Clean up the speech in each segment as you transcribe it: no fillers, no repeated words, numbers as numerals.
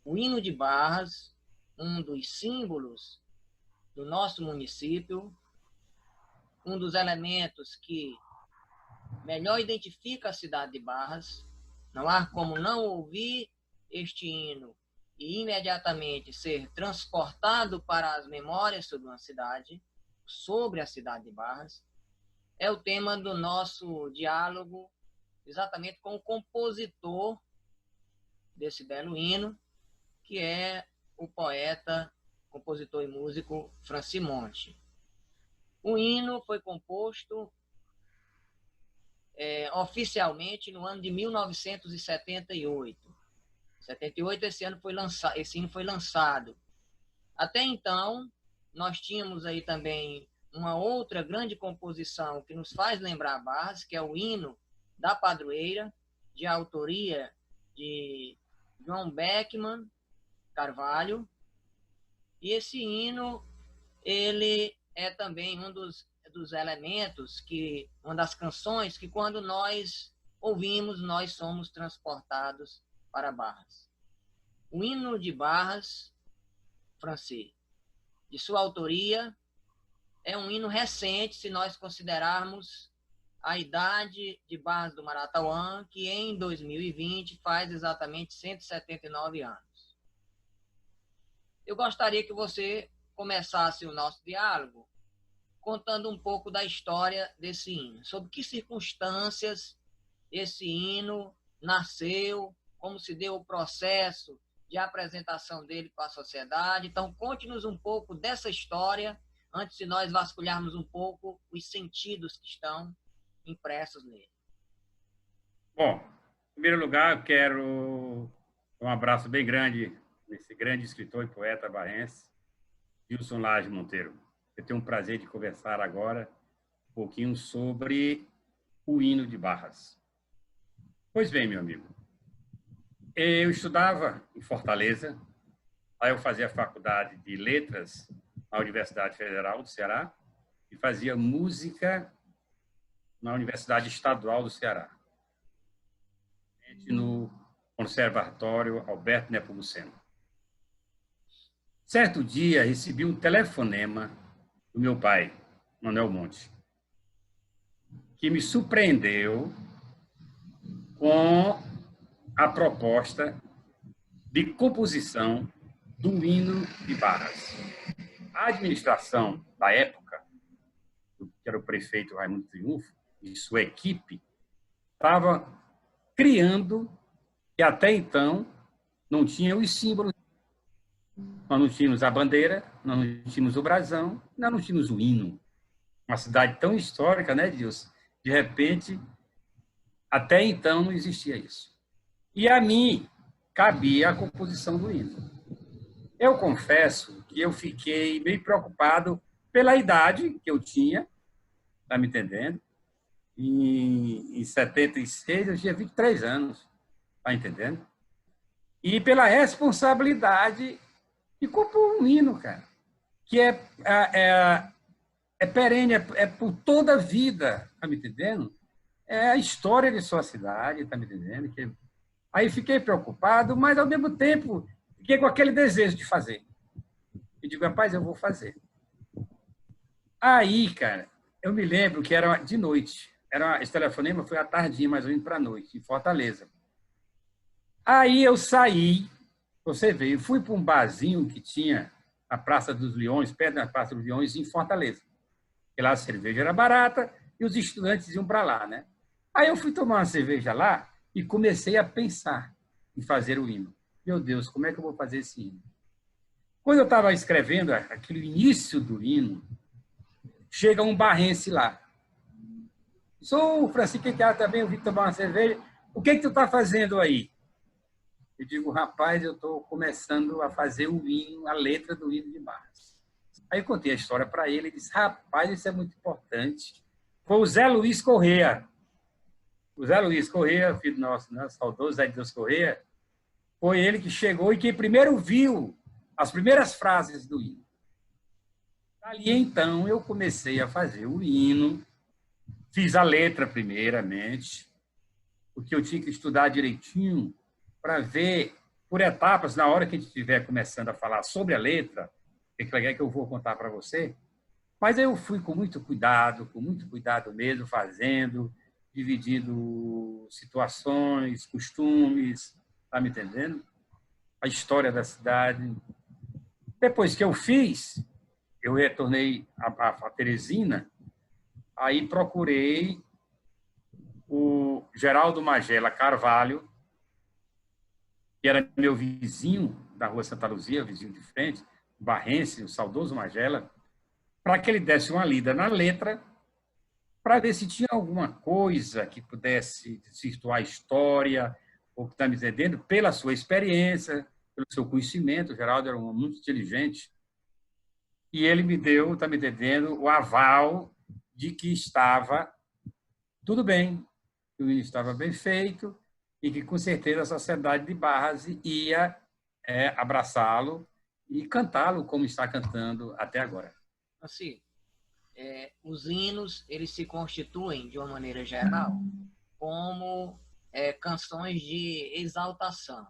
O hino de Barras, um dos símbolos do nosso município, um dos elementos que melhor identifica a cidade de Barras. Não há como não ouvir este hino e imediatamente ser transportado para as memórias sobre uma cidade, sobre a cidade de Barras. É o tema do nosso diálogo, exatamente com o compositor desse belo hino, que é o poeta, compositor e músico Franci Monte. O hino foi composto oficialmente no ano de 1978. 78 esse hino foi lançado. Até então, nós tínhamos aí também uma outra grande composição que nos faz lembrar Barras, que é o hino da Padroeira, de autoria de João Beckman Carvalho. E esse hino, ele é também um dos elementos, uma das canções que quando nós ouvimos, nós somos transportados para Barras. O hino de Barras, Franci, de sua autoria, é um hino recente, se nós considerarmos a idade de Barras do Maratauã, que em 2020 faz exatamente 179 anos. Eu gostaria que você começasse o nosso diálogo contando um pouco da história desse hino, sobre que circunstâncias esse hino nasceu, como se deu o processo de apresentação dele para a sociedade. Então, conte-nos um pouco dessa história, antes de nós vasculharmos um pouco os sentidos que estão impressos nele. Bom, em primeiro lugar, eu quero um abraço bem grande nesse grande escritor e poeta barrense, Wilson Lage Monteiro. Eu tenho um prazer de conversar agora um pouquinho sobre o hino de Barras. Pois bem, meu amigo, eu estudava em Fortaleza, aí eu fazia faculdade de letras na Universidade Federal do Ceará e fazia música na Universidade Estadual do Ceará, no Conservatório Alberto Nepomuceno. Certo dia, recebi um telefonema do meu pai, Manuel Monte, que me surpreendeu com a proposta de composição do hino de Barras. A administração da época, que era o prefeito Raimundo Triunfo, e sua equipe, estava criando, que até então não tinha os símbolos. Nós não tínhamos a bandeira, nós não tínhamos o brasão, nós não tínhamos o hino. Uma cidade tão histórica, né, Deus? De repente, até então não existia isso. E a mim cabia a composição do hino. Eu confesso que eu fiquei meio preocupado pela idade que eu tinha, tá me entendendo? Em 76 eu tinha 23 anos, tá entendendo? E pela responsabilidade de compor um hino, cara, que é perene, é por toda a vida, tá me entendendo? É a história de sua cidade, tá me entendendo? Aí fiquei preocupado, mas ao mesmo tempo fiquei com aquele desejo de fazer. E digo, rapaz, eu vou fazer. Aí, cara, eu me lembro que era de noite. Esse telefonema foi à tardinha, mais ou menos para a noite, em Fortaleza. Aí eu saí, você veio, fui para um barzinho que tinha na Praça dos Leões, perto da Praça dos Leões, em Fortaleza. E lá a cerveja era barata e os estudantes iam para lá, né? Aí eu fui tomar uma cerveja lá e comecei a pensar em fazer o hino. Meu Deus, como é que eu vou fazer esse hino? Quando eu estava escrevendo aquele início do hino, chega um barrense lá. Sou o Francisco Quequara também, eu vim tomar uma cerveja. O que tu está fazendo aí? Eu digo, rapaz, eu estou começando a fazer o hino, a letra do hino de Barras. Aí eu contei a história para ele, ele disse, rapaz, isso é muito importante. Foi o Zé Luiz Corrêa. O Zé Luiz Corrêa, filho nosso, né, saudoso Zé de Deus Corrêa, foi ele que chegou e que primeiro viu as primeiras frases do hino. Ali, então, eu comecei a fazer o hino, fiz a letra primeiramente, porque eu tinha que estudar direitinho para ver por etapas, na hora que a gente estiver começando a falar sobre a letra, que eu vou contar para você, mas eu fui com muito cuidado mesmo, fazendo, dividindo situações, costumes, tá me entendendo? A história da cidade. Depois que eu fiz, eu retornei a Teresina, aí procurei o Geraldo Magela Carvalho, que era meu vizinho da Rua Santa Luzia, vizinho de frente, barrense, o saudoso Magela, para que ele desse uma lida na letra, para ver se tinha alguma coisa que pudesse situar a história, ou que está me entendendo, pela sua experiência, pelo seu conhecimento. O Geraldo era um homem muito inteligente, e ele me deu, está me entendendo, o aval de que estava tudo bem, que o hino estava bem feito, e que, com certeza, a sociedade de Barras ia abraçá-lo e cantá-lo como está cantando até agora. Assim, os hinos, eles se constituem, de uma maneira geral, como canções de exaltação,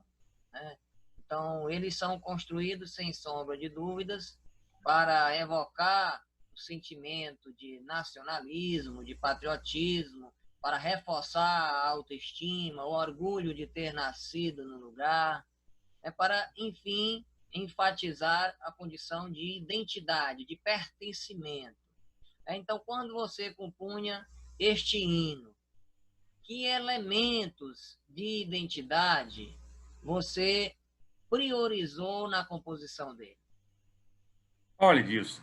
né? Então, eles são construídos, sem sombra de dúvidas, para evocar o sentimento de nacionalismo, de patriotismo, para reforçar a autoestima, o orgulho de ter nascido no lugar, para, enfim, enfatizar a condição de identidade, de pertencimento. Então, quando você compunha este hino, que elementos de identidade você priorizou na composição dele? Olha, Edilson,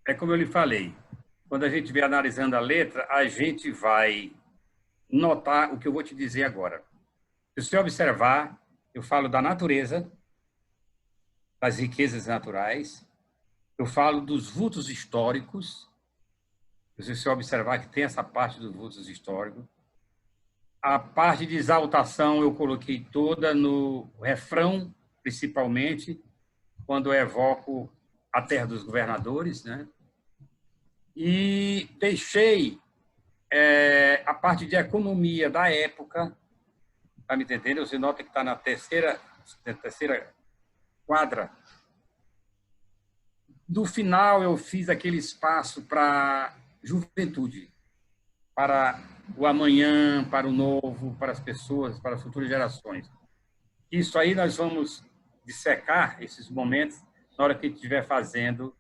é como eu lhe falei, quando a gente estiver analisando a letra, a gente vai notar o que eu vou te dizer agora. Se você observar, eu falo da natureza, das riquezas naturais, eu falo dos vultos históricos, se você observar que tem essa parte dos vultos históricos. A parte de exaltação eu coloquei toda no refrão, principalmente, quando eu evoco a terra dos governadores, né? E deixei a parte de economia da época, tá me entendendo? Você nota que está na terceira quadra. No final, eu fiz aquele espaço para juventude, para o amanhã, para o novo, para as pessoas, para as futuras gerações. Isso aí nós vamos dissecar esses momentos na hora que estiver fazendo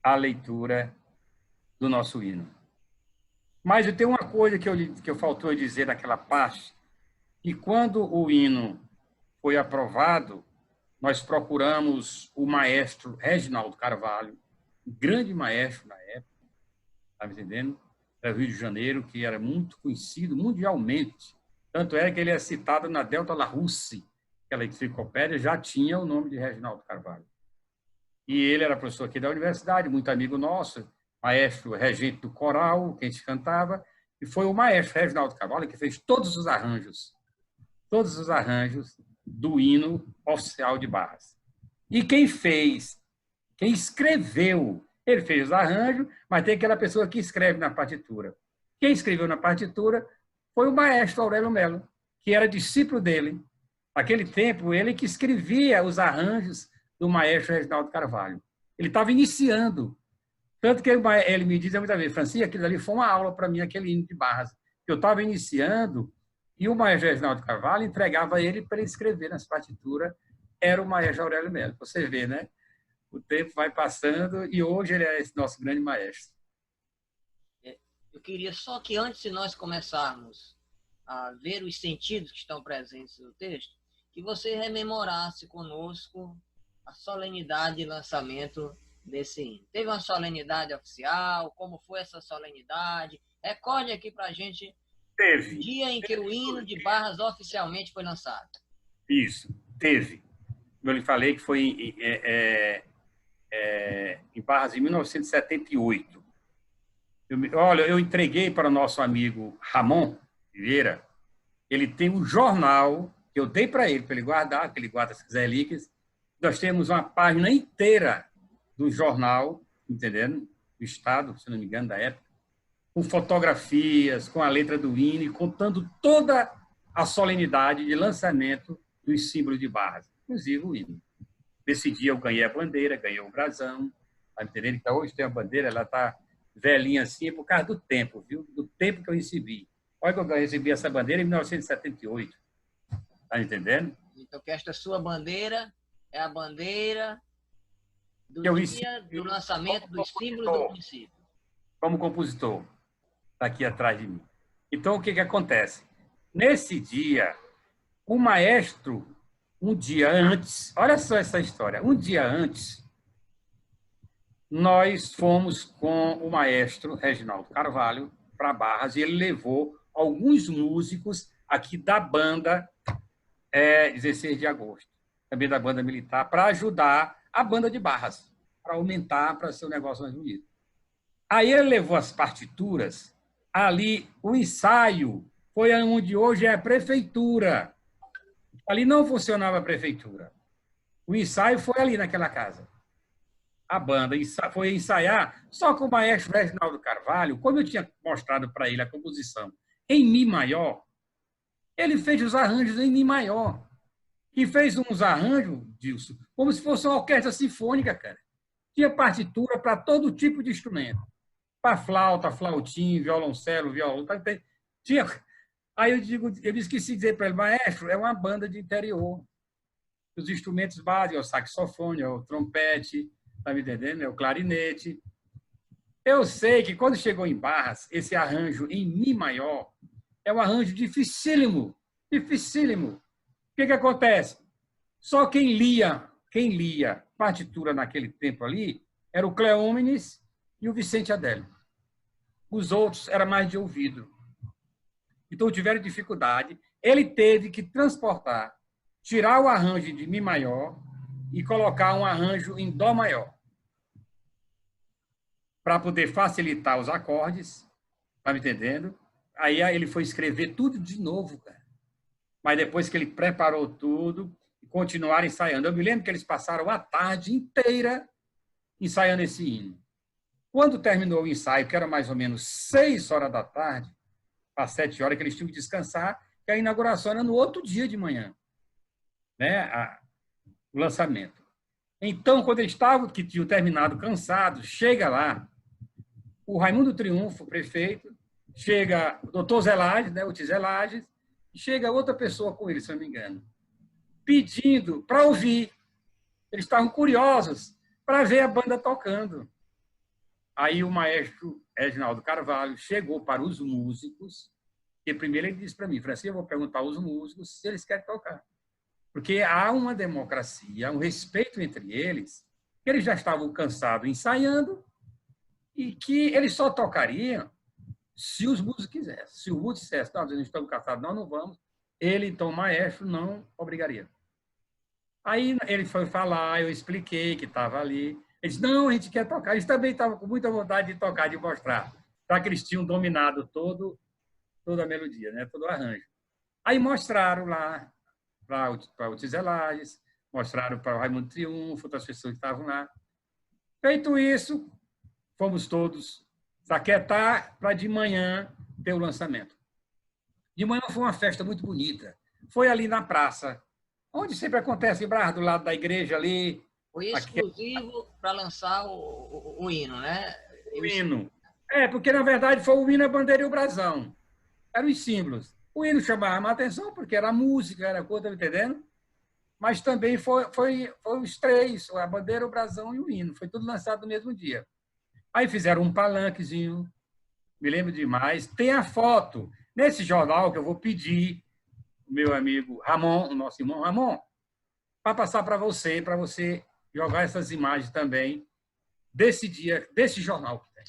a leitura do nosso hino. Mas eu tenho uma coisa que eu faltou dizer naquela parte, que quando o hino foi aprovado, nós procuramos o maestro Reginaldo Carvalho, um grande maestro na época, está me entendendo? Do Rio de Janeiro, que era muito conhecido mundialmente. Tanto é que ele é citado na Delta Larousse, aquela enciclopédia já tinha o nome de Reginaldo Carvalho. E ele era professor aqui da universidade, muito amigo nosso, maestro regente do coral, que a gente cantava, e foi o maestro Reginaldo Carvalho que fez todos os arranjos do hino oficial de Barras. E quem escreveu, ele fez os arranjos, mas tem aquela pessoa que escreve na partitura. Quem escreveu na partitura foi o maestro Aurélio Melo, que era discípulo dele. Naquele tempo, ele que escrevia os arranjos do maestro Reginaldo Carvalho. Ele estava iniciando. Tanto que ele me dizia muitas vezes, Francisco, aquilo ali foi uma aula para mim, aquele hino de Barras. Eu estava iniciando e o maestro Reginaldo Carvalho entregava ele para ele escrever nas partituras. Era o maestro Aurélio Melo. Você vê, né? O tempo vai passando e hoje ele é esse nosso grande maestro. Eu queria só que antes de nós começarmos a ver os sentidos que estão presentes no texto, que você rememorasse conosco a solenidade de lançamento desse hino. Teve uma solenidade oficial? Como foi essa solenidade? Recorde aqui para a gente o dia em que o hino de Barras oficialmente foi lançado. Isso, teve. Eu lhe falei que foi em Barras em 1978. Eu entreguei para o nosso amigo Ramon Vieira, ele tem um jornal que eu dei para ele guardar, que ele guarda se quiser relíquias. Nós temos uma página inteira do jornal, entendendo? Do Estado, se não me engano, da época, com fotografias, com a letra do hino, contando toda a solenidade de lançamento dos símbolos de Barras. inclusive o hino. Nesse dia eu ganhei a bandeira, ganhei o brasão, tá entendendo? Então, hoje tem a bandeira, ela está velhinha assim, por causa do tempo, viu? Do tempo que eu recebi. Olha que eu recebi essa bandeira em 1978, tá entendendo? Então, que esta sua bandeira é a bandeira do Eu dia do lançamento dos símbolos do município. Como compositor, está aqui atrás de mim. Então, o que acontece? Nesse dia, o maestro, um dia antes, olha só essa história, um dia antes, nós fomos com o maestro Reginaldo Carvalho para Barras e ele levou alguns músicos aqui da banda 16 de agosto, também da banda militar, para ajudar a banda de Barras, para aumentar, para ser um negócio mais bonito. Aí ele levou as partituras, ali o ensaio foi onde hoje é a prefeitura. Ali não funcionava a prefeitura. O ensaio foi ali naquela casa. A banda foi ensaiar só com o maestro Reginaldo Carvalho. Como eu tinha mostrado para ele a composição em Mi maior, ele fez os arranjos em Mi maior. E fez uns arranjos, Dilson, como se fosse uma orquestra sinfônica, cara. Tinha partitura para todo tipo de instrumento. Para flauta, flautim, violoncelo, violão. Tinha. Aí eu esqueci de dizer para ele, maestro, é uma banda de interior. Os instrumentos básicos, é o saxofone, é o trompete, tá me entendendo? É o clarinete. Eu sei que quando chegou em Barras, esse arranjo em Mi maior é um arranjo dificílimo, dificílimo. O que acontece? Só quem lia partitura naquele tempo ali era o Cleómenes e o Vicente Adélio. Os outros era mais de ouvido. Então tiveram dificuldade. Ele teve que transportar, tirar o arranjo de Mi maior e colocar um arranjo em Dó maior, para poder facilitar os acordes, tá me entendendo? Aí ele foi escrever tudo de novo, cara. Mas depois que ele preparou tudo, continuaram ensaiando. Eu me lembro que eles passaram a tarde inteira ensaiando esse hino. Quando terminou o ensaio, que era mais ou menos 6 horas da tarde, às 7 horas, que eles tinham que descansar, que a inauguração era no outro dia de manhã, né? O lançamento. Então, quando eles estavam, que tinham terminado, cansados, chega lá, o Raimundo Triunfo, prefeito, chega o doutor Zelades, né, o Tizelades, chega outra pessoa com ele, se não me engano, pedindo para ouvir. Eles estavam curiosos para ver a banda tocando. Aí o maestro Reginaldo Carvalho chegou para os músicos, e primeiro ele disse para mim, Francisco, eu vou perguntar aos músicos se eles querem tocar. Porque há uma democracia, um respeito entre eles, que eles já estavam cansados ensaiando e que eles só tocariam se os músicos quisessem. Se o músico dissesse, não, nós estamos cansados, nós não vamos, ele, então, o maestro, não obrigaria. Aí ele foi falar, eu expliquei que estava ali. Ele disse, não, a gente quer tocar. Eles também estavam com muita vontade de tocar, de mostrar. Já que eles tinham dominado toda a melodia, né? Todo o arranjo. Aí mostraram lá para o Tizelades, mostraram para o Raimundo Triunfo, outras pessoas que estavam lá. Feito isso, fomos todos saquetar para de manhã ter o lançamento. De manhã foi uma festa muito bonita. Foi ali na praça, onde sempre acontece, em Brás, do lado da igreja ali. Foi exclusivo para lançar o hino, né? O hino. Porque, na verdade, foi o hino, a bandeira e o brasão. Eram os símbolos. O hino chamava a atenção, porque era música, era coisa, tá me entendendo? Mas também foi os três, a bandeira, o brasão e o hino. Foi tudo lançado no mesmo dia. Aí fizeram um palanquezinho, me lembro demais. Tem a foto. Nesse jornal que eu vou pedir, o meu amigo Ramon, o nosso irmão Ramon, para passar para você jogar essas imagens também desse dia, desse jornal que tem.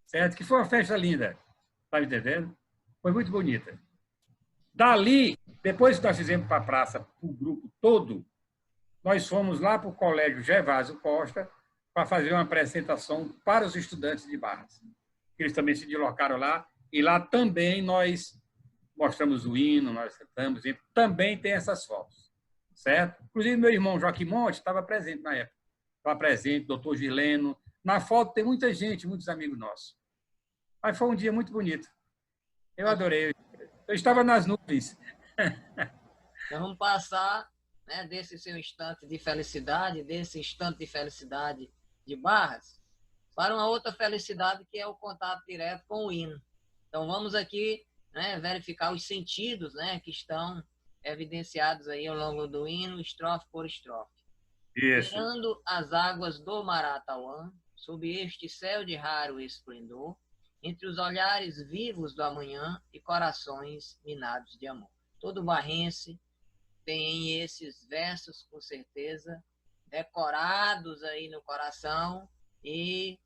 Certo? Que foi uma festa linda. Está me entendendo? Foi muito bonita. Dali, depois que nós fizemos para a praça, o grupo todo, nós fomos lá para o Colégio Gervásio Costa para fazer uma apresentação para os estudantes de Barras. Eles também se deslocaram lá, e lá também nós mostramos o hino, nós cantamos, e também tem essas fotos, certo? Inclusive, meu irmão Joaquim Monte estava presente na época. Estava presente, doutor Gileno. Na foto tem muita gente, muitos amigos nossos. Mas foi um dia muito bonito. Eu adorei. Eu estava nas nuvens. Então, vamos passar né, desse seu instante de felicidade, desse instante de felicidade de Barras, para uma outra felicidade que é o contato direto com o hino. Então vamos aqui, né, verificar os sentidos, né, que estão evidenciados aí ao longo do hino, estrofe por estrofe. Isso. Beirando as águas do Maratauã, sob este céu de raro esplendor, entre os olhares vivos do amanhã e corações minados de amor. Todo barrense tem esses versos, com certeza, decorados aí no coração e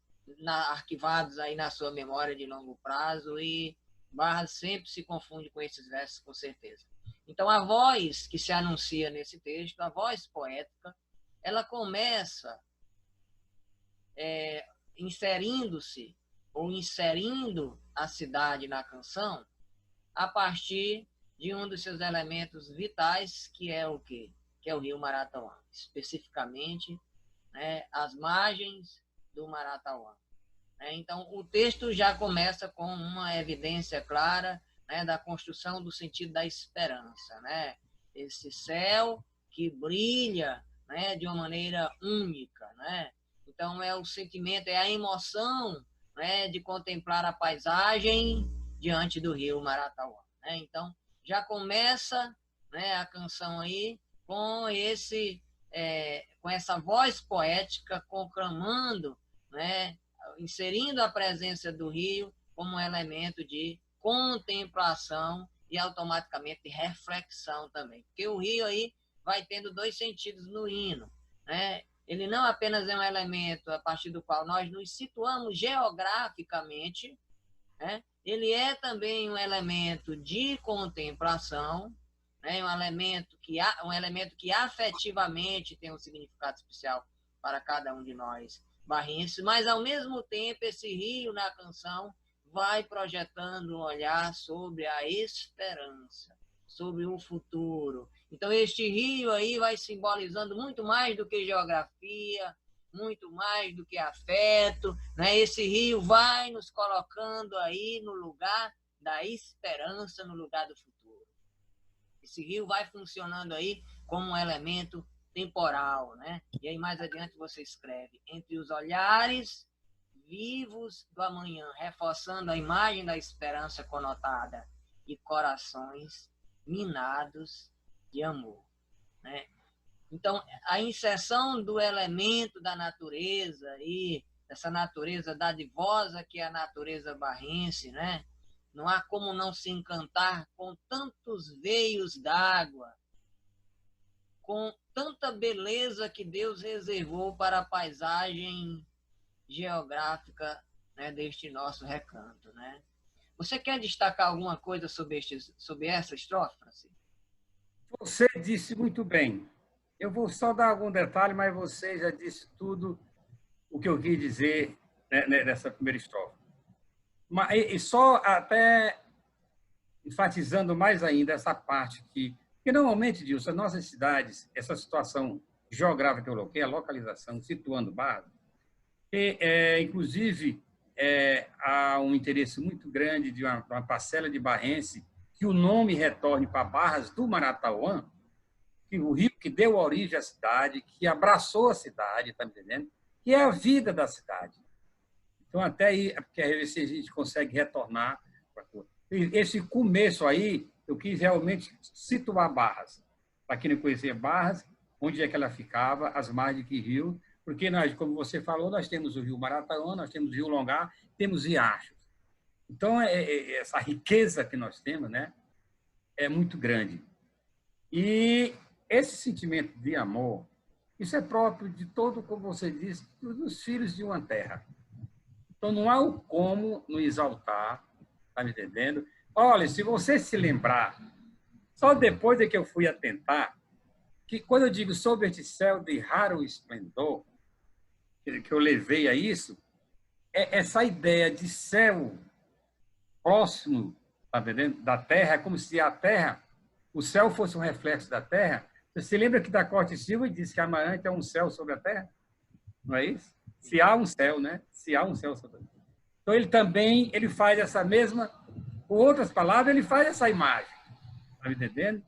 arquivados aí na sua memória de longo prazo, e Barras sempre se confunde com esses versos, com certeza. Então, a voz que se anuncia nesse texto, a voz poética, ela começa inserindo-se ou inserindo a cidade na canção a partir de um dos seus elementos vitais, que é o quê? Que é o rio Maratauã, especificamente, né, as margens do Maratauã. Então, o texto já começa com uma evidência clara, né, da construção do sentido da esperança, né? Esse céu que brilha, né, de uma maneira única, né? Então, é o sentimento, é a emoção, né, de contemplar a paisagem diante do rio Maratauã, né? Então, já começa, né, a canção aí com com essa voz poética conclamando, né, inserindo a presença do rio como um elemento de contemplação e automaticamente de reflexão também, porque o rio aí vai tendo dois sentidos no hino, né? Ele não apenas é um elemento a partir do qual nós nos situamos geograficamente, né? Ele é também um elemento de contemplação, né? Um elemento que afetivamente tem um significado especial para cada um de nós barrenses, mas ao mesmo tempo esse rio na canção vai projetando um olhar sobre a esperança, sobre o futuro. Então este rio aí vai simbolizando muito mais do que geografia, muito mais do que afeto, né? Esse rio vai nos colocando aí no lugar da esperança, no lugar do futuro. Esse rio vai funcionando aí como um elemento temporal, né? E aí mais adiante você escreve: entre os olhares vivos do amanhã, reforçando a imagem da esperança conotada, e corações minados de amor, né? Então, a inserção do elemento da natureza e dessa natureza dadivosa que é a natureza barrense, né? Não há como não se encantar com tantos veios d'água, com tanta beleza que Deus reservou para a paisagem geográfica, né, deste nosso recanto, né? Você quer destacar alguma coisa sobre essa estrofe, Francisco? Você disse muito bem. Eu vou só dar algum detalhe, mas você já disse tudo o que eu quis dizer, né, nessa primeira estrofe. E só até enfatizando mais ainda essa parte que normalmente, Dilson, as nossas cidades, essa situação geográfica que eu coloquei, a localização, situando Barras, inclusive, há um interesse muito grande de uma parcela de barrense que o nome retorne para Barras do Maratauã, que o rio que deu origem à cidade, que abraçou a cidade, está me entendendo? Que é a vida da cidade. Então, até aí, porque a gente consegue retornar. Esse começo aí, eu quis realmente situar Barras. Para quem não conhecia Barras, onde é que ela ficava, as margens de que rio, porque nós, como você falou, nós temos o rio Maratauã, nós temos o rio Longá, temos riachos. Então, essa riqueza que nós temos, né, é muito grande. E esse sentimento de amor, isso é próprio de todo, como você disse, dos filhos de uma terra. Então, não há o como nos exaltar, está me entendendo? Olha, se você se lembrar, só depois é que eu fui atentar, que quando eu digo sobre este céu de raro esplendor, que eu levei a isso, é essa ideia de céu próximo, tá entendendo? Da terra, é como se a terra, o céu fosse um reflexo da terra. Você se lembra que da Costa e Silva disse que amanhã tem um céu sobre a terra? Não é isso? Se há um céu, né? Se há um céu sobre a terra. Então, ele faz essa mesma, com outras palavras, ele faz essa imagem. Está me entendendo?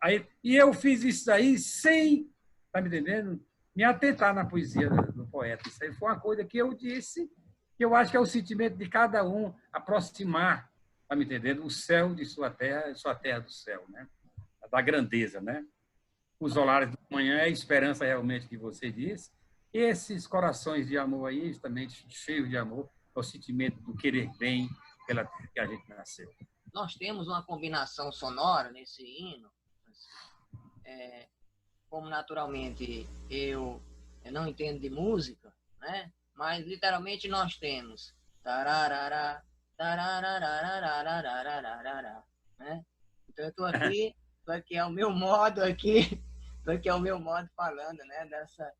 Aí, e eu fiz isso aí sem, tá me entendendo? Me atentar na poesia do poeta. Isso aí foi uma coisa que eu disse, que eu acho que é o sentimento de cada um aproximar, tá me entendendo? O céu de sua terra do céu, né? Da grandeza, né? Os solares da manhã é a esperança realmente que você disse. Esses corações de amor aí, também cheios de amor, é o sentimento do querer bem pela terra que a gente nasceu. Nós temos uma combinação sonora nesse hino, como naturalmente eu não entendo de música, né? Mas literalmente nós temos tararara, tarararararararararararará, né? Então eu tô aqui ao meu modo aqui, tô aqui ao meu modo falando, né? Dessa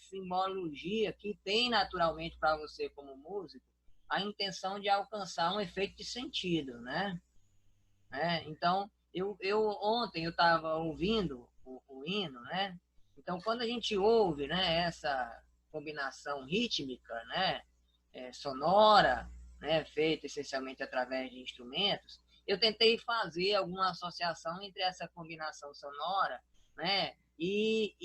simbologia que tem naturalmente para você como músico a intenção de alcançar um efeito de sentido, né? Então ontem eu estava ouvindo o hino, né? Então, quando a gente ouve, né, essa combinação rítmica, né, sonora, né, feita essencialmente através de instrumentos, eu tentei fazer alguma associação entre essa combinação sonora, né, e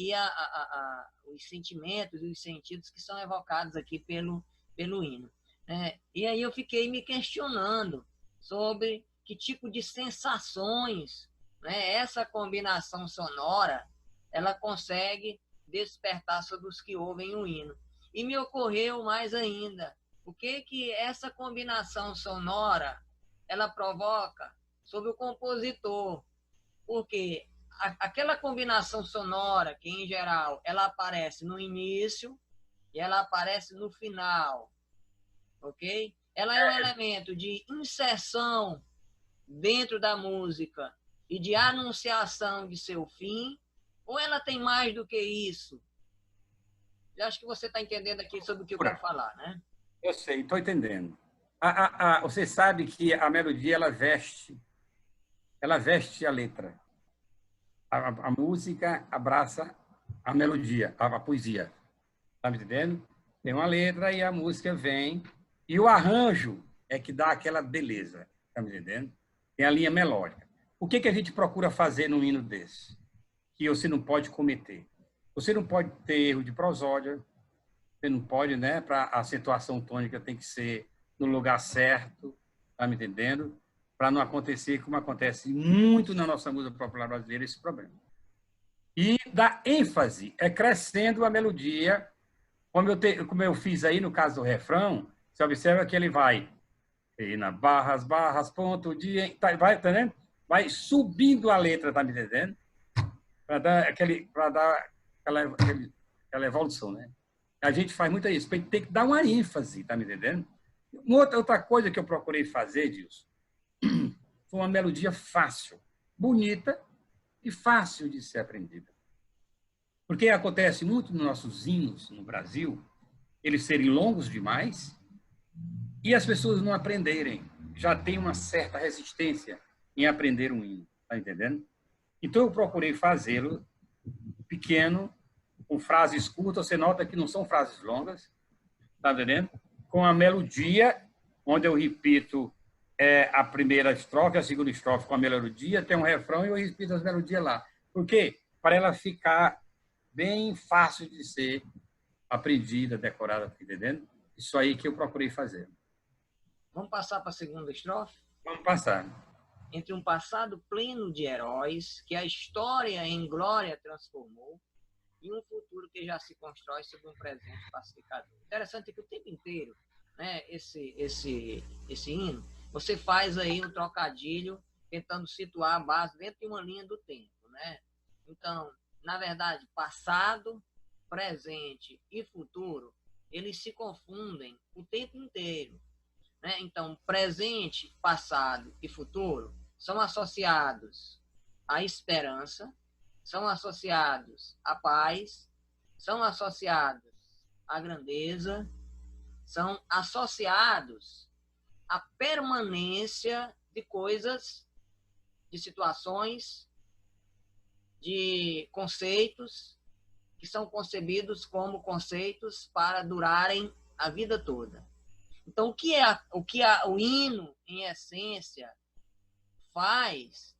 os sentimentos e os sentidos que são evocados aqui pelo hino, né? E aí eu fiquei me questionando sobre que tipo de sensações, né, essa combinação sonora ela consegue despertar sobre os que ouvem o hino. E me ocorreu mais ainda, o que essa combinação sonora ela provoca sobre o compositor, porque aquela combinação sonora que em geral ela aparece no início e ela aparece no final, ok? Ela é um elemento de inserção dentro da música e de anunciação de seu fim, ou ela tem mais do que isso? Eu acho que você está entendendo aqui sobre o que eu quero falar, né? Eu sei, estou entendendo. Você sabe que a melodia ela veste a letra. A música abraça a melodia, a poesia. Está me entendendo? Tem uma letra e a música vem. E o arranjo é que dá aquela beleza. Está me entendendo? Tem a linha melódica. O que a gente procura fazer num hino desse? Que você não pode cometer. Você não pode ter erro de prosódia. Você não pode, né? Para a acentuação tônica tem que ser no lugar certo. Está me entendendo? Para não acontecer como acontece muito na nossa música popular brasileira, esse problema. E dá ênfase, é crescendo a melodia, como eu fiz aí no caso do refrão, você observa que ele vai e na barras, barras, ponto, dia, vai, tá entendendo? Vai subindo a letra, tá me entendendo? Para dar aquela evolução, né? A gente faz muito isso, tem que dar uma ênfase, tá me entendendo? Outra coisa que eu procurei fazer, Dilson, foi uma melodia fácil, bonita e fácil de ser aprendida. Porque acontece muito nos nossos hinos no Brasil, eles serem longos demais e as pessoas não aprenderem. Já tem uma certa resistência em aprender um hino, tá entendendo? Então eu procurei fazê-lo pequeno, com frases curtas, você nota que não são frases longas, tá entendendo? Com a melodia, onde eu repito a primeira estrofe, a segunda estrofe com a melodia, tem um refrão e eu repito as melodias lá. Por quê? Para ela ficar bem fácil de ser aprendida, decorada, tá entendendo? Isso aí que eu procurei fazer. Vamos passar para a segunda estrofe? Vamos passar. Entre um passado pleno de heróis, que a história em glória transformou, e um futuro que já se constrói sobre um presente pacificador. Interessante que o tempo inteiro, né, esse hino, você faz aí um trocadilho tentando situar a base dentro de uma linha do tempo, né? Então, na verdade, passado, presente e futuro, eles se confundem o tempo inteiro, né? Então, presente, passado e futuro são associados à esperança, são associados à paz, são associados à grandeza, são associados à permanência de coisas, de situações, de conceitos que são concebidos como conceitos para durarem a vida toda. Então, o que o hino, em essência, faz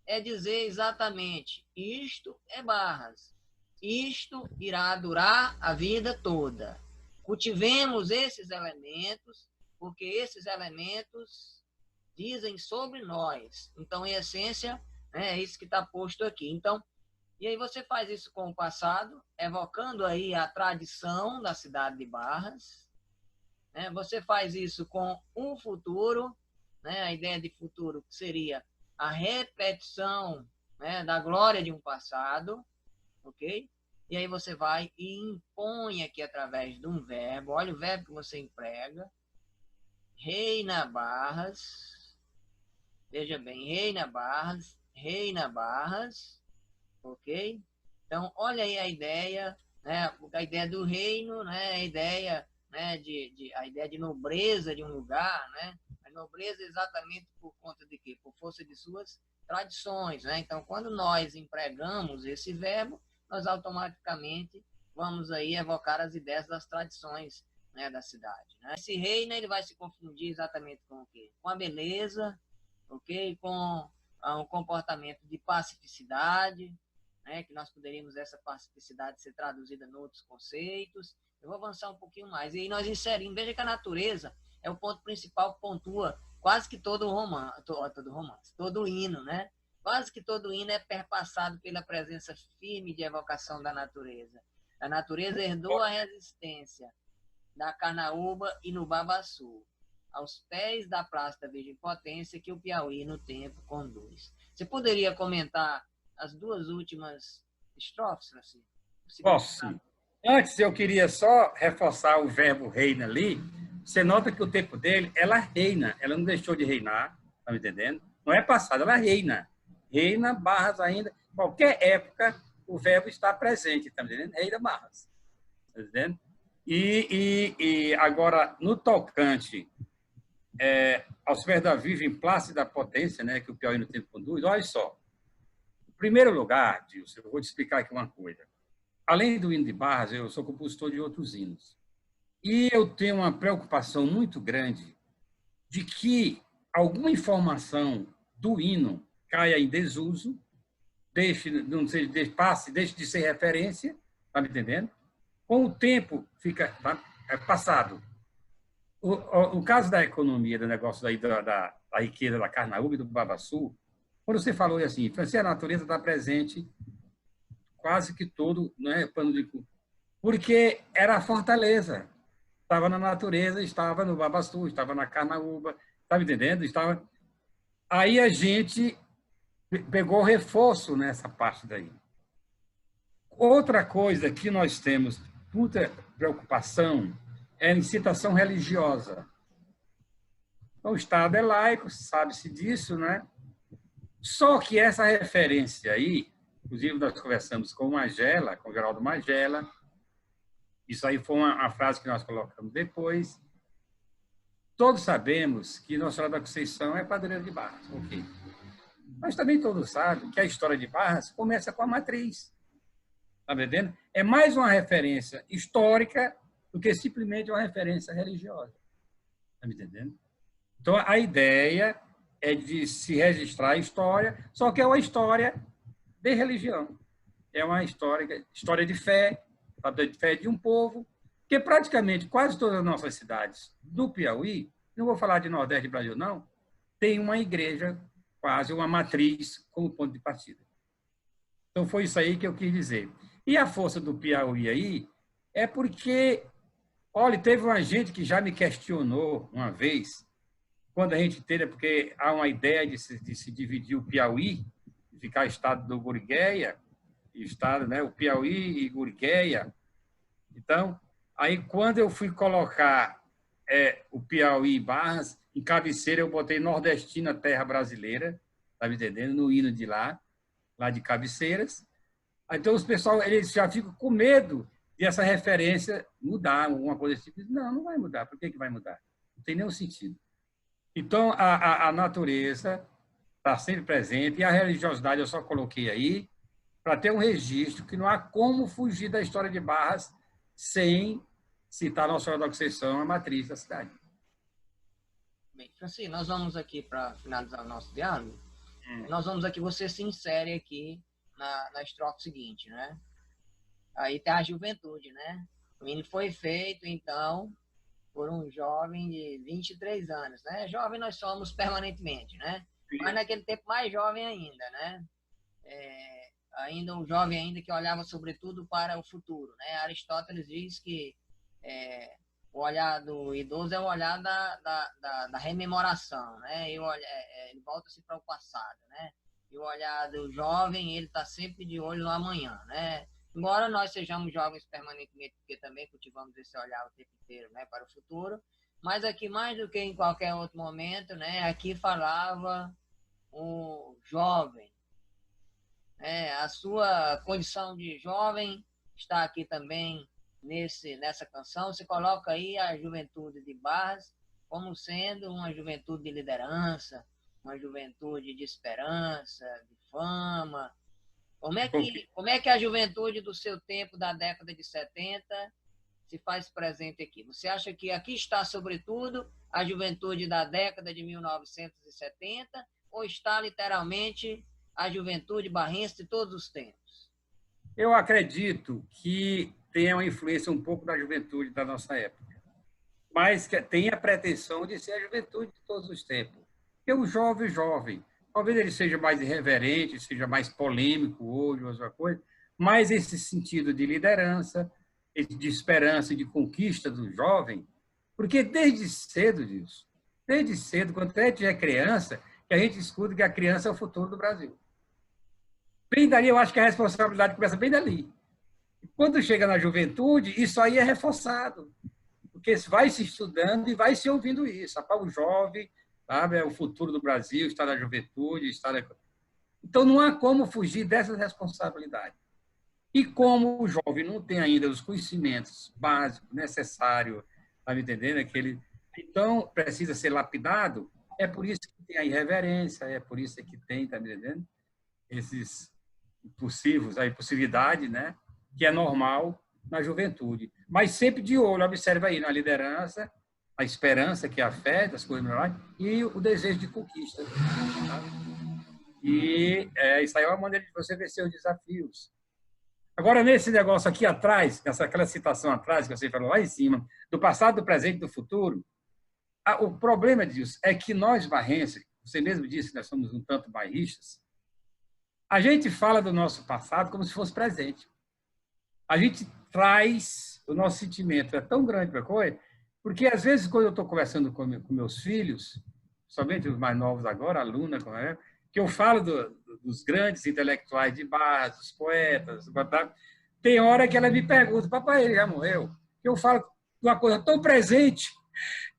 é dizer exatamente, isto é Barras, isto irá durar a vida toda. Cultivemos esses elementos, porque esses elementos dizem sobre nós. Então, em essência, é isso que está posto aqui. Então, e aí você faz isso com o passado, evocando aí a tradição da cidade de Barras, né? Você faz isso com o futuro, né? A ideia de futuro que seria a repetição, né, da glória de um passado, ok? E aí você vai e impõe aqui através de um verbo, olha o verbo que você emprega, reina Barras, veja bem, reina Barras, ok? Então, olha aí a ideia, né? A ideia do reino, né? A ideia, né? A ideia de nobreza de um lugar, né? A nobreza exatamente por conta de quê? Por força de suas tradições, né? Então, quando nós empregamos esse verbo, nós automaticamente vamos aí evocar as ideias das tradições, né, da cidade, né? Esse reino, ele vai se confundir exatamente com o quê? Com a beleza, ok? Com um comportamento de pacificidade, né, que nós poderíamos essa pacificidade ser traduzida em outros conceitos. Eu vou avançar um pouquinho mais. E aí nós inserimos, veja que a natureza é o ponto principal que pontua quase que todo romance, todo hino, né? Quase que todo hino é perpassado pela presença firme de evocação da natureza. A natureza herdou a resistência da Carnaúba e no Babaçu, aos pés da Praça da Virgem Potência que o Piauí no tempo conduz. Você poderia comentar as duas últimas estrofes, Francisco? Posso sim. Antes, eu queria só reforçar o verbo reina ali. Você nota que o tempo dele, ela reina, ela não deixou de reinar, tá me entendendo? Não é passado, ela reina. Reina Barras ainda. Qualquer época, o verbo está presente, tá me entendendo? Reina Barras. Tá entendendo? E agora, no tocante aos pés da Virgem Plácida Potência, né, que o Piauí no tempo conduz, olha só. Em primeiro lugar, Dilson, eu vou te explicar aqui uma coisa. Além do hino de Barras, eu sou compositor de outros hinos. E eu tenho uma preocupação muito grande de que alguma informação do hino caia em desuso, deixe de ser referência, está me entendendo? Com o tempo fica passado. O caso da economia, do negócio aí da riqueza da Carnaúba e do Babaçu, quando você falou assim, Francisco, a natureza está presente quase que todo, né, pano de cu, porque era a fortaleza. Estava na natureza, estava no Babaçu, estava na Carnaúba, está me entendendo? Estava... Aí a gente pegou reforço nessa parte daí. Outra coisa que nós temos muita preocupação é a incitação religiosa. O Estado é laico, sabe-se disso, né? Só que essa referência aí, inclusive nós conversamos com o Magela, com o Geraldo Magela, isso aí foi uma frase que nós colocamos depois. Todos sabemos que Nossa Senhora da Conceição é padroeira de Barras, ok? Mas também todos sabem que a história de Barras começa com a matriz. Está entendendo? É mais uma referência histórica do que simplesmente uma referência religiosa. Está me entendendo? Então, a ideia é de se registrar a história, só que é uma história de religião. É uma história de fé, de fé de um povo, que praticamente quase todas as nossas cidades do Piauí, não vou falar de Nordeste do Brasil, não, tem uma igreja, quase uma matriz, como ponto de partida. Então, foi isso aí que eu quis dizer. E a força do Piauí aí é porque, olha, teve uma gente que já me questionou uma vez, quando a gente teve, porque há uma ideia de se dividir o Piauí, de ficar estado do Gurigueia, estado, né, o Piauí e Gurigueia. Então, aí quando eu fui colocar o Piauí e Barras, em cabeceira eu botei Nordestina Terra Brasileira, tá me entendendo? No hino de lá de Cabeceiras. Então, os pessoal, eles já ficam com medo de essa referência mudar, alguma coisa desse tipo. Não, não vai mudar. Por que vai mudar? Não tem nenhum sentido. Então, a natureza está sempre presente e a religiosidade eu só coloquei aí para ter um registro que não há como fugir da história de Barras sem citar Nossa Senhora da Conceição, a matriz da cidade. Bem, Francisco, nós vamos aqui para finalizar o nosso diálogo. Nós vamos aqui, você se insere aqui na estrofe seguinte, né? Aí tem a juventude, né? O hino foi feito, então, por um jovem de 23 anos, né? Jovem nós somos permanentemente, né? Mas naquele tempo mais jovem ainda, né? Ainda um jovem ainda que olhava sobretudo para o futuro, né? Aristóteles diz que o olhar do idoso é o olhar da rememoração, né? Ele volta-se para o passado, né? E o olhar do jovem, ele está sempre de olho no amanhã, né? Embora nós sejamos jovens permanentemente, porque também cultivamos esse olhar o tempo inteiro, né, para o futuro, mas aqui mais do que em qualquer outro momento, né, aqui falava o jovem, né, a sua condição de jovem está aqui também nessa canção. Você coloca aí a juventude de Barras como sendo uma juventude de liderança, uma juventude de esperança, de fama. Como é que a juventude do seu tempo, da década de 70, se faz presente aqui? Você acha que aqui está, sobretudo, a juventude da década de 1970 ou está, literalmente, a juventude barrense de todos os tempos? Eu acredito que tem uma influência um pouco da juventude da nossa época, mas que tem a pretensão de ser a juventude de todos os tempos. Porque o jovem, talvez ele seja mais irreverente, seja mais polêmico hoje, outra coisa, mas esse sentido de liderança, de esperança e de conquista do jovem, porque desde cedo disso, desde cedo, quando a gente é criança, que a gente escuta que a criança é o futuro do Brasil. Bem dali, eu acho que a responsabilidade começa bem dali. Quando chega na juventude, isso aí é reforçado, porque vai se estudando e vai se ouvindo isso. O jovem, sabe, é o futuro do Brasil, está na juventude, Então, não há como fugir dessa responsabilidade. E como o jovem não tem ainda os conhecimentos básicos necessários, está me entendendo? Então, precisa ser lapidado, é por isso que tem a irreverência, é por isso que tem, está me entendendo? Esses a impulsividade, né? Que é normal na juventude. Mas sempre de olho, observa aí, na liderança, a esperança, que é a fé das coisas melhores, e o desejo de conquista. Tá? E isso aí é uma maneira de você vencer os desafios. Agora, nesse negócio aqui atrás, aquela citação atrás que você falou lá em cima, do passado, do presente e do futuro, o problema disso é que nós, barrenses, você mesmo disse que nós somos um tanto bairristas, a gente fala do nosso passado como se fosse presente. A gente traz o nosso sentimento, é tão grande para a coisa, porque às vezes quando eu estou conversando com meus filhos, somente os mais novos agora, aluna, que eu falo dos grandes intelectuais de Barras, dos poetas, tem hora que ela me pergunta, papai, ele já morreu? Eu falo de uma coisa tão presente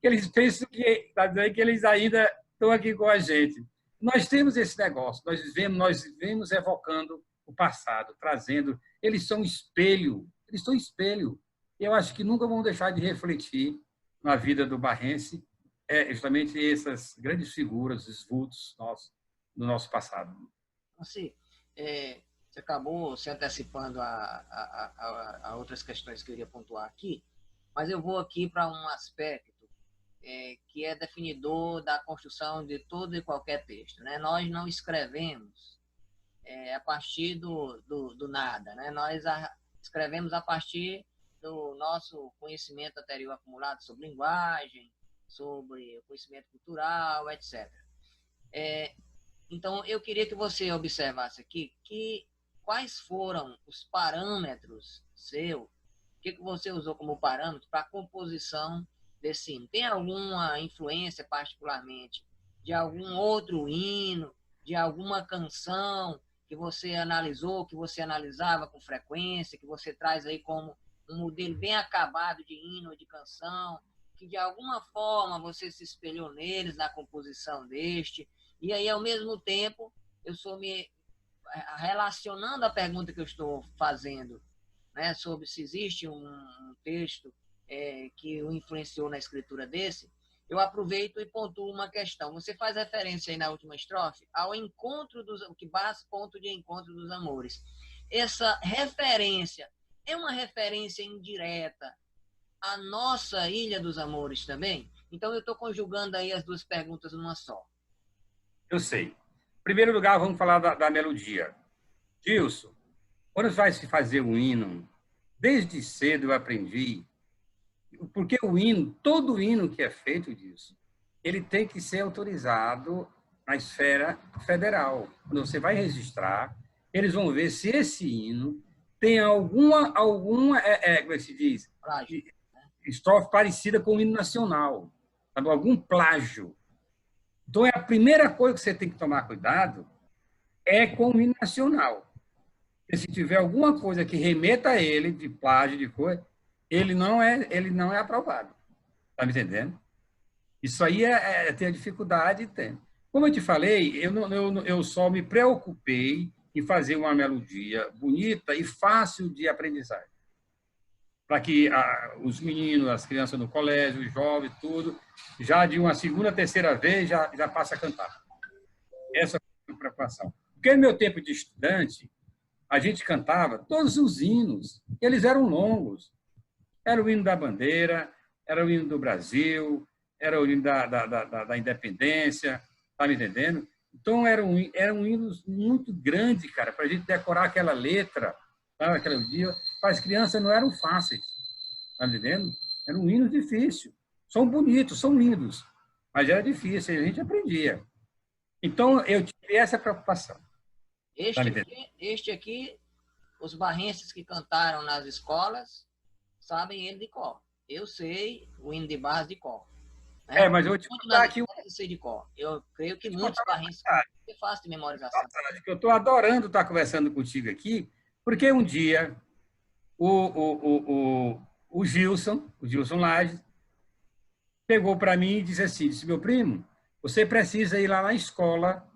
que eles pensam que eles ainda estão aqui com a gente. Nós temos esse negócio, nós vivemos evocando o passado, trazendo. Eles são espelho. Eu acho que nunca vão deixar de refletir na vida do barrense justamente essas grandes figuras, os vultos do nosso passado. Assim, você acabou se antecipando a outras questões que eu iria pontuar aqui, mas eu vou aqui para um aspecto que é definidor da construção de todo e qualquer texto, né? Nós não escrevemos a partir do nada, né? Nós escrevemos a partir do nosso conhecimento anterior acumulado sobre linguagem, sobre conhecimento cultural, etc. Então, eu queria que você observasse aqui quais foram os parâmetros seu, o que você usou como parâmetro para a composição desse hino. Tem alguma influência, particularmente, de algum outro hino, de alguma canção que você analisou, que você analisava com frequência, que você traz aí como um modelo bem acabado de hino ou de canção, que de alguma forma você se espelhou neles na composição deste, e aí, ao mesmo tempo, eu estou me relacionando a pergunta que eu estou fazendo, né, sobre se existe um texto que o influenciou na escritura desse, eu aproveito e pontuo uma questão. Você faz referência aí na última estrofe ao encontro o que basta ponto de encontro dos amores. Essa referência é uma referência indireta à nossa Ilha dos Amores também? Então, eu estou conjugando aí as duas perguntas numa só. Eu sei. primeiro lugar, vamos falar da melodia. Gilson, quando vai se fazer o hino, desde cedo eu aprendi, porque o hino, todo hino que é feito disso, ele tem que ser autorizado na esfera federal. Quando você vai registrar, eles vão ver se esse hino tem alguma como é que se diz? Estrofe parecida com o hino nacional, sabe? Algum plágio. Então, a primeira coisa que você tem que tomar cuidado é com o hino nacional. E se tiver alguma coisa que remeta a ele, de plágio, de coisa, ele não é aprovado. Está me entendendo? Isso aí tem a dificuldade. Tem. Como eu te falei, eu só me preocupei em fazer uma melodia bonita e fácil de aprendizagem. Para que os meninos, as crianças no colégio, os jovens, tudo, já de uma segunda, terceira vez, já passa a cantar. Essa foi a preocupação. Porque no meu tempo de estudante, a gente cantava todos os hinos, eles eram longos. Era o hino da bandeira, era o hino do Brasil, era o hino da independência, tá me entendendo? Então, era um hino muito grande, cara, para a gente decorar aquela letra, tá? Aquele dia, para as crianças não eram fáceis, tá me entendendo? Era um hino difícil. São bonitos, são lindos, mas era difícil, a gente aprendia. Então, eu tive essa preocupação. Este aqui, os barrenses que cantaram nas escolas, sabem ele de cor. Eu sei o hino de Barras de cor. Né? Mas eu vou te contar aqui... Eu sei de cor. Eu creio que muitos barrenses é fácil de memorização. Eu estou adorando estar conversando contigo aqui, porque um dia o Gilson Lages, pegou para mim e disse: meu primo, você precisa ir lá na escola,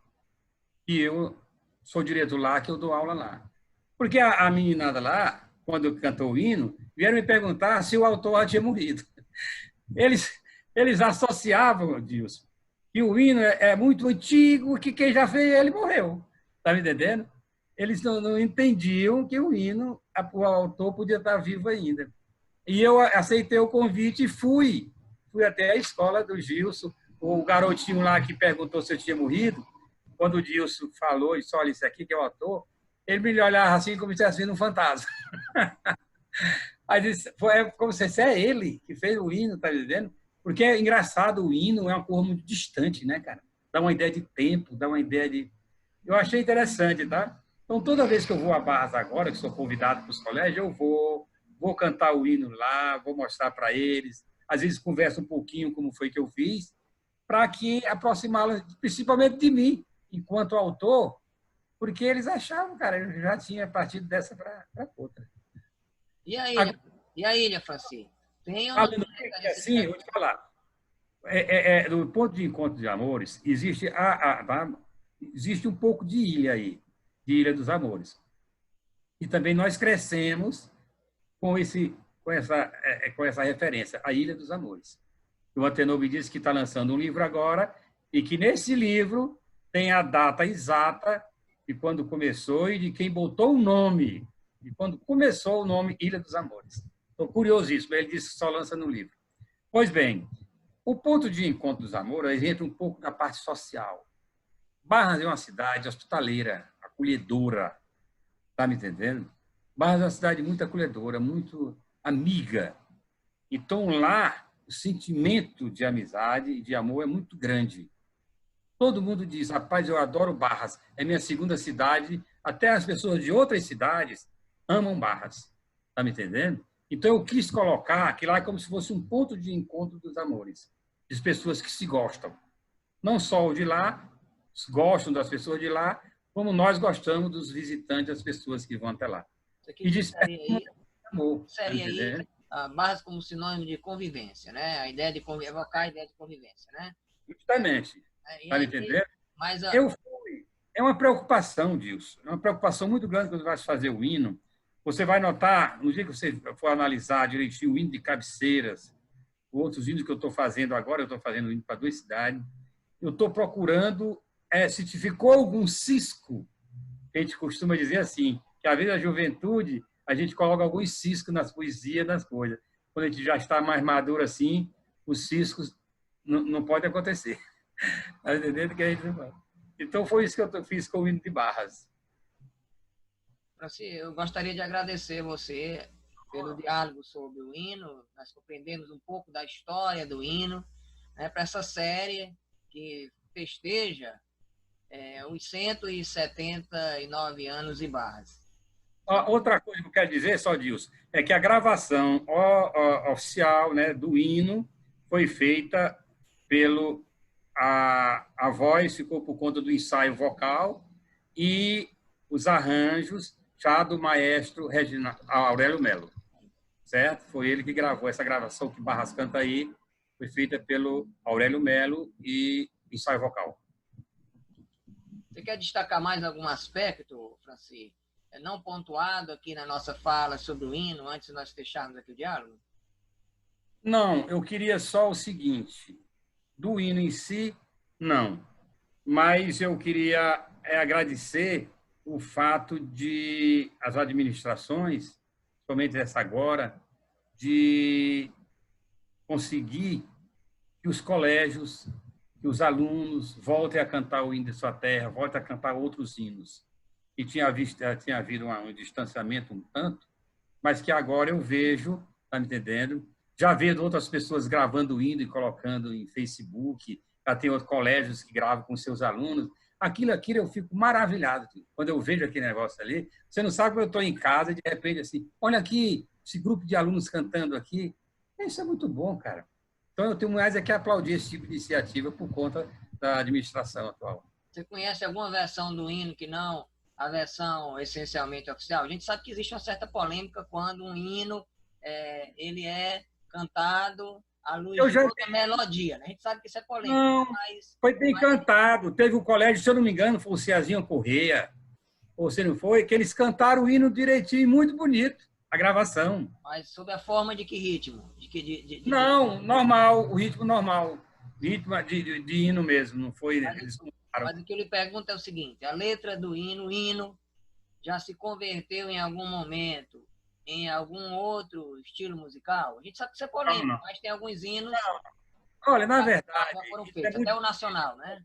que eu sou diretor lá, que eu dou aula lá. Porque a meninada lá, quando cantou o hino, vieram me perguntar se o autor tinha morrido. Eles associavam, Dilson, que o hino é muito antigo, que quem já fez ele morreu. Está me entendendo? Eles não entendiam que o hino, o autor podia estar vivo ainda. E eu aceitei o convite e fui até a escola do Gilson. O garotinho lá que perguntou se eu tinha morrido, quando o Gilson falou, e olha, isso aqui que é o autor, ele me olhava assim como se estivesse vendo um fantasma. Aí disse, como se é ele que fez o hino, tá dizendo? Porque é engraçado, o hino é uma coisa muito distante, né, cara? Dá uma ideia de tempo, dá uma ideia de... Eu achei interessante, tá? Então, toda vez que eu vou a Barras agora, que sou convidado para os colégios, eu vou cantar o hino lá, vou mostrar para eles, às vezes converso um pouquinho como foi que eu fiz, para que aproximá-los, principalmente de mim, enquanto autor, porque eles achavam, cara, eu já tinha partido dessa para outra. E a ilha, Francisco? Tem assim, eu vou te falar. Do ponto de encontro de amores, existe um pouco de ilha aí, de Ilha dos Amores. E também nós crescemos com essa referência, a Ilha dos Amores. O Antenor me disse que está lançando um livro agora e que nesse livro tem a data exata de quando começou e de quem botou o nome, de quando começou o nome Ilha dos Amores. Estou curiosíssimo, ele disse que só lança no livro. Pois bem, o ponto de encontro dos amores entra um pouco na parte social. Barras é uma cidade hospitaleira, acolhedora, está me entendendo? Barras é uma cidade muito acolhedora, muito amiga. Então, lá, o sentimento de amizade e de amor é muito grande. Todo mundo diz, rapaz, eu adoro Barras, é minha segunda cidade, até as pessoas de outras cidades amam Barras, está me entendendo? Então, eu quis colocar que lá é como se fosse um ponto de encontro dos amores, de pessoas que se gostam. Não só o de lá, gostam das pessoas de lá, como nós gostamos dos visitantes, das pessoas que vão até lá. E seria amor. Seria aí Barras como sinônimo de convivência, né? A ideia de evocar a ideia de convivência, né? Justamente. Está me entendendo? Mas, é uma preocupação, Dilson. É uma preocupação muito grande quando vai fazer o hino. Você vai notar, no dia que você for analisar direitinho o hino de Cabeceiras, outros hinos que eu estou fazendo agora, eu estou fazendo hino para 2 cidades, eu estou procurando se ficou algum cisco, que a gente costuma dizer assim, que às vezes a juventude, a gente coloca alguns ciscos nas poesias, nas coisas. Quando a gente já está mais maduro assim, os ciscos não podem acontecer. Está entendendo que a gente não pode? Então, foi isso que eu fiz com o hino de Barras. Franci, eu gostaria de agradecer você pelo diálogo sobre o hino. Nós compreendemos um pouco da história do hino, né, para essa série que festeja os 179 anos de Barras. Outra coisa que eu quero dizer, só Dilson, é que a gravação oficial, né, do hino foi feita pelo... A voz ficou por conta do ensaio vocal e os arranjos já do maestro Aurélio Melo, certo? Foi ele que gravou essa gravação que Barras canta aí, foi feita pelo Aurélio Melo e ensaio vocal. Você quer destacar mais algum aspecto, Franci, não pontuado aqui na nossa fala sobre o hino, antes de nós fecharmos aqui o diálogo? Não, eu queria só o seguinte, do hino em si, não, mas eu queria agradecer o fato de as administrações, somente essa agora, de conseguir que os colégios, que os alunos voltem a cantar o hino de sua terra, voltem a cantar outros hinos. E tinha havido um distanciamento um tanto, mas que agora eu vejo, está me entendendo? Já vejo outras pessoas gravando o hino e colocando em Facebook, já tem outros colégios que gravam com seus alunos. Aquilo eu fico maravilhado. Quando eu vejo aquele negócio ali, você não sabe como eu estou em casa, de repente, assim, olha aqui, esse grupo de alunos cantando aqui. Isso é muito bom, cara. Então, eu tenho mais que aplaudir esse tipo de iniciativa por conta da administração atual. Você conhece alguma versão do hino que não a versão essencialmente oficial? A gente sabe que existe uma certa polêmica quando um hino ele é cantado à luz de outra melodia, né? A gente sabe que isso é polêmico. Não, foi bem cantado. Teve um colégio, se eu não me engano, foi o Ceazinho Correia, ou se não foi, que eles cantaram o hino direitinho, muito bonito, a gravação. Mas sob a forma de que ritmo? Não, normal, o ritmo normal. Ritmo de hino mesmo, não foi... Mas o que eu lhe pergunto é o seguinte, a letra do hino já se converteu em algum momento em algum outro estilo musical? A gente sabe que isso é polêmico, não. Mas tem alguns hinos... Não. Olha, na verdade... Já foram feitos, até o nacional, né?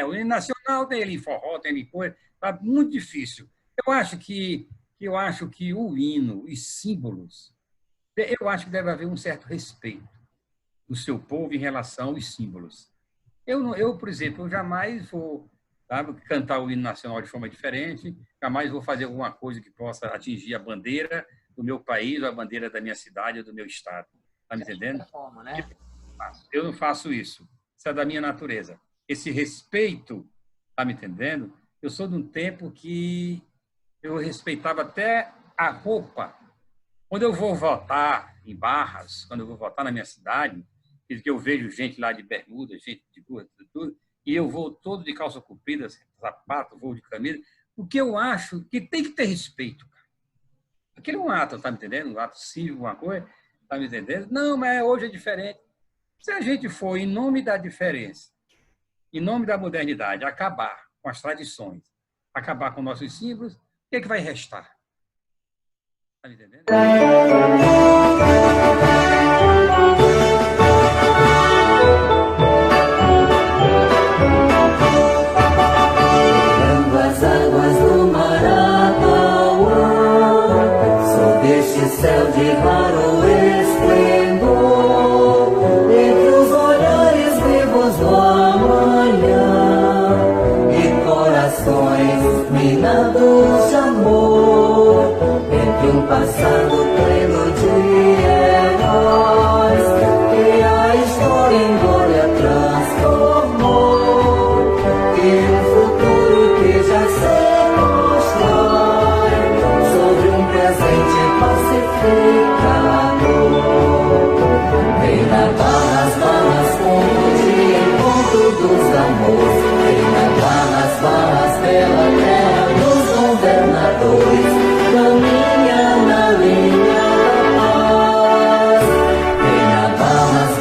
O hino nacional tem ele em forró, tem ele em coisa, tá muito difícil. Eu acho que o hino, os símbolos, eu acho que deve haver um certo respeito do seu povo em relação aos símbolos. Eu, por exemplo, eu jamais vou, sabe, cantar o hino nacional de forma diferente, jamais vou fazer alguma coisa que possa atingir a bandeira do meu país, ou a bandeira da minha cidade ou do meu estado. Está me entendendo? Forma, né? Eu não faço isso. Isso é da minha natureza. Esse respeito, está me entendendo? Eu sou de um tempo que eu respeitava até a roupa. Quando eu vou votar em Barras, quando eu vou votar na minha cidade, que eu vejo gente lá de bermuda, gente de tudo, e eu vou todo de calça comprida, sapato, vou de camisa, porque eu acho que tem que ter respeito. Aquele é um ato, tá me entendendo? Um ato cívico, uma coisa, tá me entendendo? Não, mas hoje é diferente. Se a gente for, em nome da diferença, em nome da modernidade, acabar com as tradições, acabar com nossos símbolos, o que é que vai restar? Tá me entendendo? Céu de raro esplendor, entre os olhares vivos do amanhã e corações minados de amor, entre um passado pleno de heróis que a história em glória transformou, e um futuro que já se constrói sobre um presente pacificado. Vem na Barras, ponto de encontro dos amores. Vem na Barras, pela terra dos governadores. Caminha na linha da paz. Vem na Barras,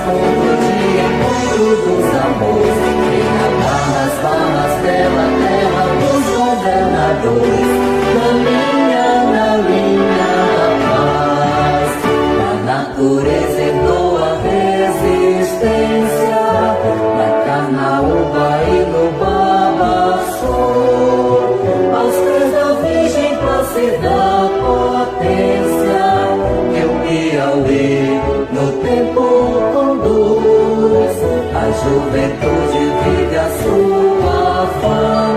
ponto de encontro dos amores. Vem na Barras, pela terra dos governadores. Caminha na linha da paz. A natureza herdou a resistência, na carnaúba e no bar. juventude vive a sua fama.